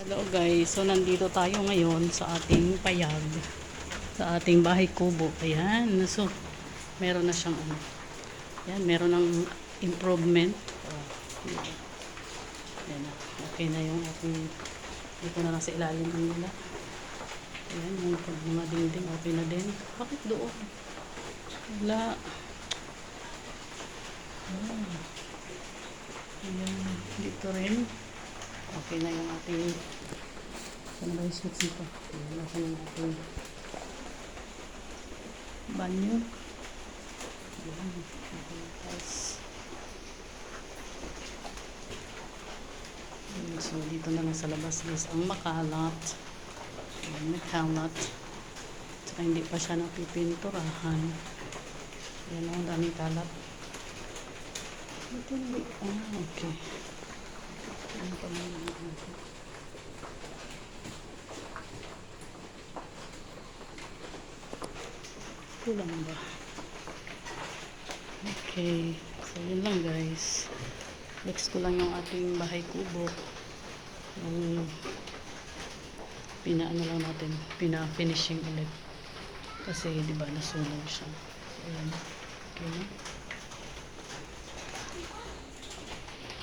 Hello guys, so nandito tayo ngayon sa ating payag, sa ating bahay kubo. Ayan, so meron na siyang ayan, meron ng improvement. Ayan na, okay na yung ating, dito na lang sa ilalim ng nila. Ayan, yung mga dingding, okay na din. Bakit doon? Wala. Ayan, dito rin. Okay na yung ating, ano ba yung switch nito? Ayan, okay na yung ating banyo. Ayan, okay na guys. Ayan, so dito na lang sa labas guys, ang makalat. Ayan, makalat. Tsaka hindi pa siya napipinturahan. Ayan, ang daming kalat. Ito hindi, okay. Ayan pa naman natin. Kulang ba? Okay. So, yun lang guys. Next ko lang yung ating bahay kubo. Yung pinaano lang natin. Pina-finishing ulit. Kasi, di ba, nasunog siya. So, ayan. Okay na.